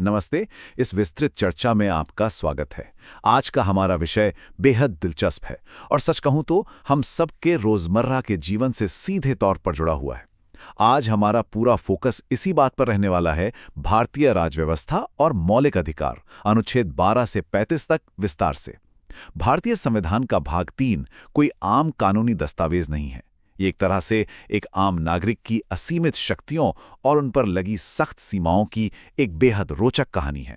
नमस्ते। इस विस्तृत चर्चा में आपका स्वागत है। आज का हमारा विषय बेहद दिलचस्प है और सच कहूं तो हम सबके रोजमर्रा के जीवन से सीधे तौर पर जुड़ा हुआ है। आज हमारा पूरा फोकस इसी बात पर रहने वाला है, भारतीय राजव्यवस्था और मौलिक अधिकार, अनुच्छेद 12 से 35 तक विस्तार से। भारतीय संविधान का भाग 3 कोई आम कानूनी दस्तावेज नहीं है। ये एक तरह से एक आम नागरिक की असीमित शक्तियों और उन पर लगी सख्त सीमाओं की एक बेहद रोचक कहानी है।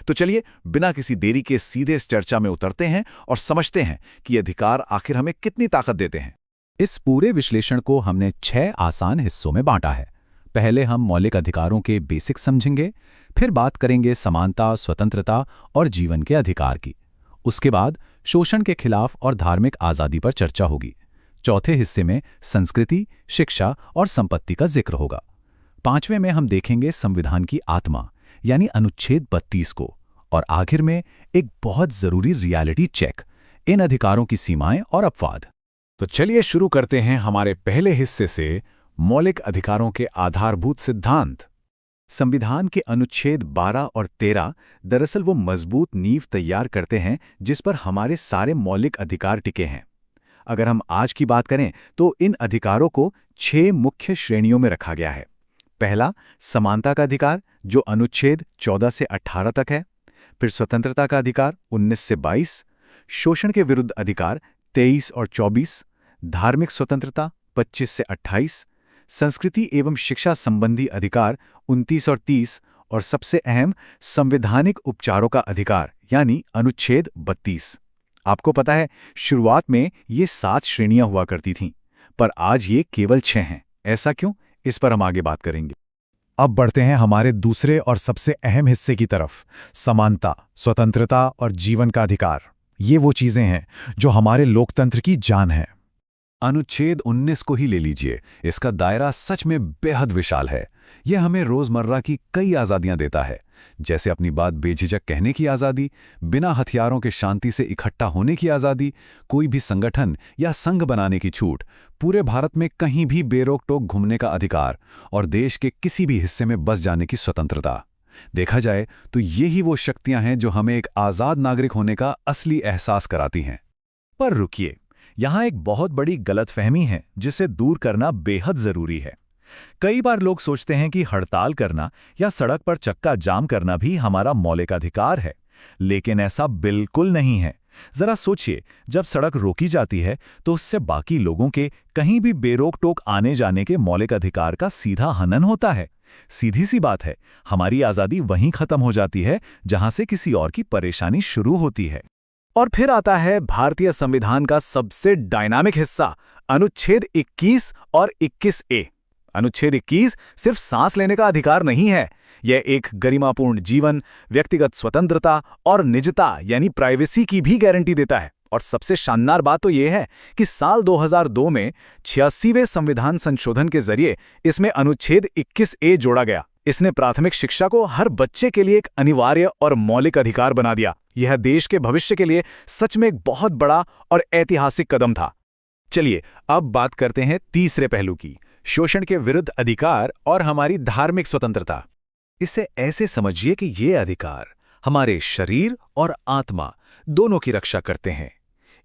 तो चलिए बिना किसी देरी के सीधे इस चर्चा में उतरते हैं और समझते हैं कि ये अधिकार आखिर हमें कितनी ताकत देते हैं। इस पूरे विश्लेषण को हमने 6 आसान हिस्सों में बांटा है। पहले हम मौलिक अधिकारों के बेसिक समझेंगे, फिर बात करेंगे समानता, स्वतंत्रता और जीवन के अधिकार की। उसके बाद शोषण के खिलाफ और धार्मिक आज़ादी पर चर्चा होगी। चौथे हिस्से में संस्कृति, शिक्षा और संपत्ति का जिक्र होगा। पांचवें में हम देखेंगे संविधान की आत्मा यानी अनुच्छेद 32 को, और आखिर में एक बहुत जरूरी रियलिटी चेक, इन अधिकारों की सीमाएं और अपवाद। तो चलिए शुरू करते हैं हमारे पहले हिस्से से, मौलिक अधिकारों के आधारभूत सिद्धांत। संविधान के अनुच्छेद 12 और 13 दरअसल वो मजबूत नींव तैयार करते हैं जिस पर हमारे सारे मौलिक अधिकार टिके हैं। अगर हम आज की बात करें तो इन अधिकारों को 6 मुख्य श्रेणियों में रखा गया है। पहला, समानता का अधिकार, जो अनुच्छेद 14 से 18 तक है। फिर स्वतंत्रता का अधिकार 19 से 22, शोषण के विरुद्ध अधिकार 23 और 24, धार्मिक स्वतंत्रता 25 से 28, संस्कृति एवं शिक्षा संबंधी अधिकार 29 और 30, और सबसे अहम संवैधानिक उपचारों का अधिकार यानी अनुच्छेद 32। आपको पता है, शुरुआत में ये 7 श्रेणियां हुआ करती थीं, पर आज ये केवल 6 हैं। ऐसा क्यों? इस पर हम आगे बात करेंगे। अब बढ़ते हैं हमारे दूसरे और सबसे अहम हिस्से की तरफ, समानता, स्वतंत्रता और जीवन का अधिकार। ये वो चीजें हैं जो हमारे लोकतंत्र की जान है। अनुच्छेद 19 को ही ले लीजिए, इसका दायरा सच में बेहद विशाल है। यह हमें रोजमर्रा की कई आज़ादियां देता है, जैसे अपनी बात बेझिझक कहने की आज़ादी, बिना हथियारों के शांति से इकट्ठा होने की आज़ादी, कोई भी संगठन या संघ बनाने की छूट, पूरे भारत में कहीं भी बेरोक टोक घूमने का अधिकार और देश के किसी भी हिस्से में बस जाने की स्वतंत्रता। देखा जाए तो यही वो शक्तियां हैं जो हमें एक आज़ाद नागरिक होने का असली एहसास कराती हैं। पर रुकिए, यहाँ एक बहुत बड़ी गलतफहमी है जिसे दूर करना बेहद जरूरी है। कई बार लोग सोचते हैं कि हड़ताल करना या सड़क पर चक्का जाम करना भी हमारा मौलिक अधिकार है, लेकिन ऐसा बिल्कुल नहीं है। जरा सोचिए, जब सड़क रोकी जाती है तो उससे बाकी लोगों के कहीं भी बेरोक टोक आने जाने के मौलिक अधिकार का सीधा हनन होता है। सीधी सी बात है, हमारी आज़ादी वहीं खत्म हो जाती है जहां से किसी और की परेशानी शुरू होती है। और फिर आता है भारतीय संविधान का सबसे डायनामिक हिस्सा, अनुच्छेद 21 और 21A। अनुच्छेद 21 सिर्फ सांस लेने का अधिकार नहीं है, यह एक गरिमापूर्ण जीवन, व्यक्तिगत स्वतंत्रता और निजता यानी प्राइवेसी की भी गारंटी देता है। और सबसे शानदार बात तो यह है कि साल 2002 में 86वें संविधान संशोधन के जरिए इसमें अनुच्छेद 21A जोड़ा गया। इसने प्राथमिक शिक्षा को हर बच्चे के लिए एक अनिवार्य और मौलिक अधिकार बना दिया। यह देश के भविष्य के लिए सच में एक बहुत बड़ा और ऐतिहासिक कदम था। चलिए अब बात करते हैं तीसरे पहलू की, शोषण के विरुद्ध अधिकार और हमारी धार्मिक स्वतंत्रता। इसे ऐसे समझिए कि ये अधिकार हमारे शरीर और आत्मा दोनों की रक्षा करते हैं।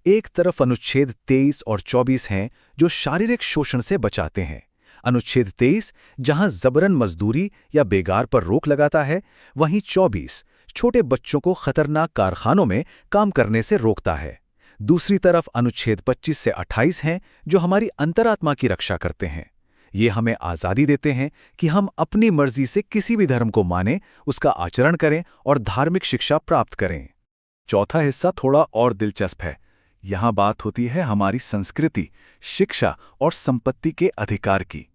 एक तरफ अनुच्छेद 23 और 24 हैं जो शारीरिक शोषण से बचाते हैं। अनुच्छेद 23 जहां जबरन मजदूरी या बेगार पर रोक लगाता है, वहीं 24 छोटे बच्चों को खतरनाक कारखानों में काम करने से रोकता है। दूसरी तरफ अनुच्छेद 25 से 28 हैं जो हमारी अंतरात्मा की रक्षा करते हैं। ये हमें आज़ादी देते हैं कि हम अपनी मर्जी से किसी भी धर्म को मानें, उसका आचरण करें और धार्मिक शिक्षा प्राप्त करें। चौथा हिस्सा थोड़ा और दिलचस्प है। यहाँ बात होती है हमारी संस्कृति, शिक्षा और संपत्ति के अधिकार की।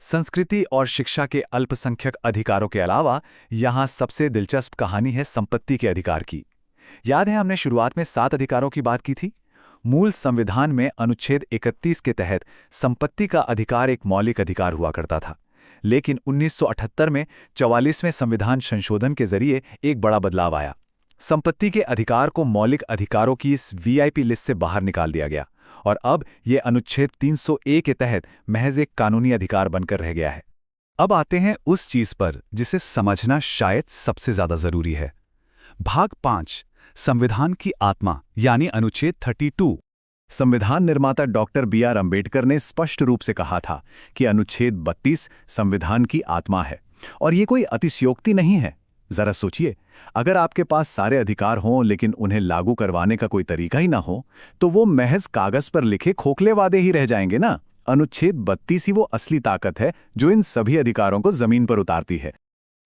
संस्कृति और शिक्षा के अल्पसंख्यक अधिकारों के अलावा यहाँ सबसे दिलचस्प कहानी है संपत्ति के अधिकार की। याद है हमने शुरुआत में 7 अधिकारों की बात की थी। मूल संविधान में अनुच्छेद 31 के तहत संपत्ति का अधिकार एक मौलिक अधिकार हुआ करता था, लेकिन 1978 में 44वें संविधान संशोधन के जरिए एक बड़ा बदलाव आया। संपत्ति के अधिकार को मौलिक अधिकारों की इस वीआईपी लिस्ट से बाहर निकाल दिया गया और अब ये अनुच्छेद 300A के तहत महज एक कानूनी अधिकार बनकर रह गया है। अब आते हैं उस चीज पर जिसे समझना शायद सबसे ज्यादा जरूरी है। भाग 5, संविधान की आत्मा यानी अनुच्छेद 32। संविधान निर्माता डॉक्टर बी.आर. अंबेडकर ने स्पष्ट रूप से कहा था कि अनुच्छेद 32 संविधान की आत्मा है, और ये कोई अतिशयोक्ति नहीं है। जरा सोचिए, अगर आपके पास सारे अधिकार हों लेकिन उन्हें लागू करवाने का कोई तरीका ही ना हो, तो वो महज कागज पर लिखे खोखले वादे ही रह जाएंगे ना। अनुच्छेद 32 ही वो असली ताकत है जो इन सभी अधिकारों को जमीन पर उतारती है।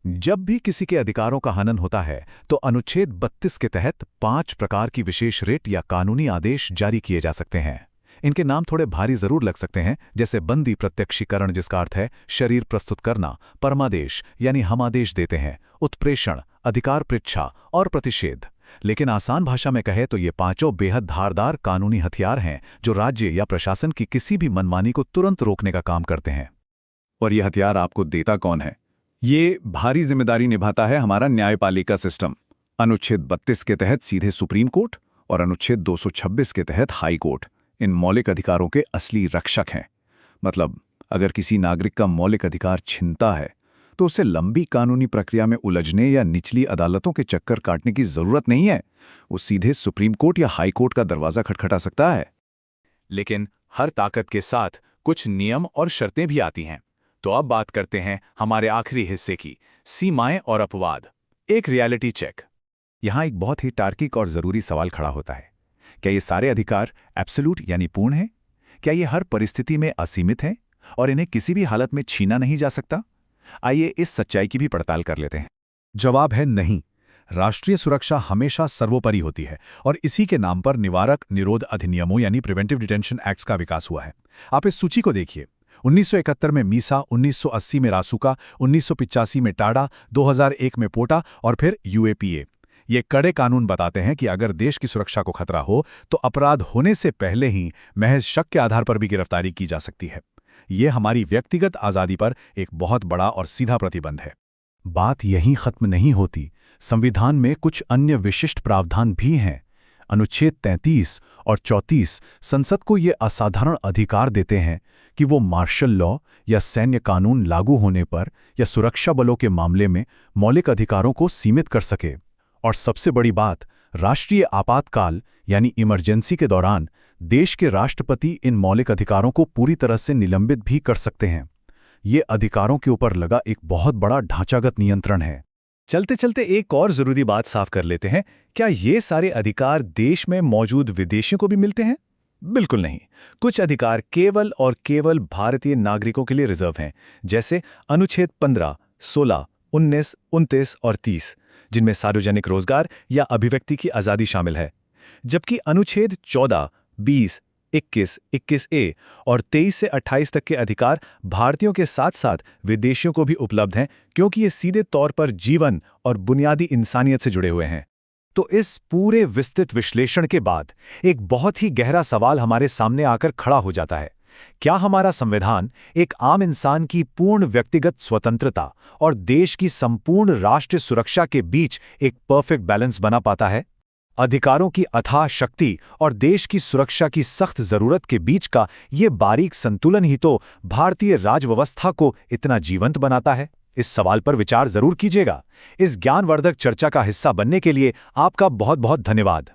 जब भी किसी के अधिकारों का हनन होता है तो अनुच्छेद 32 के तहत 5 प्रकार की विशेष रिट या कानूनी आदेश जारी किए जा सकते हैं। इनके नाम थोड़े भारी जरूर लग सकते हैं, जैसे बंदी प्रत्यक्षीकरण, जिसका अर्थ है शरीर प्रस्तुत करना, परमादेश यानी हम आदेश देते हैं, उत्प्रेषण, अधिकार पृच्छा और प्रतिषेध। लेकिन आसान भाषा में कहे तो ये पांचों बेहद धारदार कानूनी हथियार हैं जो राज्य या प्रशासन की किसी भी मनमानी को तुरंत रोकने का काम करते हैं। और ये हथियार आपको देता कौन है? ये भारी जिम्मेदारी निभाता है हमारा न्यायपालिका सिस्टम। अनुच्छेद 32 के तहत सीधे सुप्रीम कोर्ट और अनुच्छेद 226 के तहत हाई कोर्ट इन मौलिक अधिकारों के असली रक्षक हैं। मतलब, अगर किसी नागरिक का मौलिक अधिकार छिनता है तो उसे लंबी कानूनी प्रक्रिया में उलझने या निचली अदालतों के चक्कर काटने की जरूरत नहीं है। वो सीधे सुप्रीम कोर्ट या हाई कोर्ट का दरवाजा खटखटा सकता है। लेकिन हर ताकत के साथ कुछ नियम और शर्तें भी आती हैं। तो अब बात करते हैं हमारे आखिरी हिस्से की, सीमाएं और अपवाद। एक रियलिटी चेक। यहां एक बहुत ही तार्किक और जरूरी सवाल खड़ा होता है। क्या ये सारे अधिकार एब्सोल्यूट यानी पूर्ण हैं? क्या ये हर परिस्थिति में असीमित हैं और इन्हें किसी भी हालत में छीना नहीं जा सकता? आइए इस सच्चाई की भी पड़ताल कर लेते हैं। जवाब है नहीं। राष्ट्रीय सुरक्षा हमेशा सर्वोपरि होती है और इसी के नाम पर निवारक निरोध अधिनियमों यानी प्रिवेंटिव डिटेंशन एक्ट्स का विकास हुआ है। आप इस सूची को देखिए। 1971 में मीसा, 1980 में रासुका, 1985 में टाडा, 2001 में पोटा और फिर यूएपीए। ये कड़े कानून बताते हैं कि अगर देश की सुरक्षा को खतरा हो तो अपराध होने से पहले ही महज शक के आधार पर भी गिरफ्तारी की जा सकती है। ये हमारी व्यक्तिगत आज़ादी पर एक बहुत बड़ा और सीधा प्रतिबंध है। बात यहीं खत्म नहीं होती। संविधान में कुछ अन्य विशिष्ट प्रावधान भी हैं। अनुच्छेद 33 और 34 संसद को ये असाधारण अधिकार देते हैं कि वो मार्शल लॉ या सैन्य कानून लागू होने पर या सुरक्षा बलों के मामले में मौलिक अधिकारों को सीमित कर सके। और सबसे बड़ी बात, राष्ट्रीय आपातकाल यानी इमरजेंसी के दौरान देश के राष्ट्रपति इन मौलिक अधिकारों को पूरी तरह से निलंबित भी कर सकते हैं। ये अधिकारों के ऊपर लगा एक बहुत बड़ा ढांचागत नियंत्रण है। चलते चलते एक और जरूरी बात साफ कर लेते हैं। क्या ये सारे अधिकार देश में मौजूद विदेशियों को भी मिलते हैं? बिल्कुल नहीं। कुछ अधिकार केवल और केवल भारतीय नागरिकों के लिए रिजर्व हैं, जैसे अनुच्छेद 15, 16, 19, 29 और 30, जिनमें सार्वजनिक रोजगार या अभिव्यक्ति की आज़ादी शामिल है। जबकि अनुच्छेद 14, 20, 21, 21A और 23 से 28 तक के अधिकार भारतीयों के साथ साथ विदेशियों को भी उपलब्ध हैं, क्योंकि ये सीधे तौर पर जीवन और बुनियादी इंसानियत से जुड़े हुए हैं। तो इस पूरे विस्तृत विश्लेषण के बाद एक बहुत ही गहरा सवाल हमारे सामने आकर खड़ा हो जाता है। क्या हमारा संविधान एक आम इंसान की पूर्ण व्यक्तिगत स्वतंत्रता और देश की संपूर्ण राष्ट्रीय सुरक्षा के बीच एक परफेक्ट बैलेंस बना पाता है? अधिकारों की अथाह शक्ति और देश की सुरक्षा की सख्त जरूरत के बीच का ये बारीक संतुलन ही तो भारतीय राजव्यवस्था को इतना जीवंत बनाता है। इस सवाल पर विचार जरूर कीजिएगा। इस ज्ञानवर्धक चर्चा का हिस्सा बनने के लिए आपका बहुत बहुत धन्यवाद।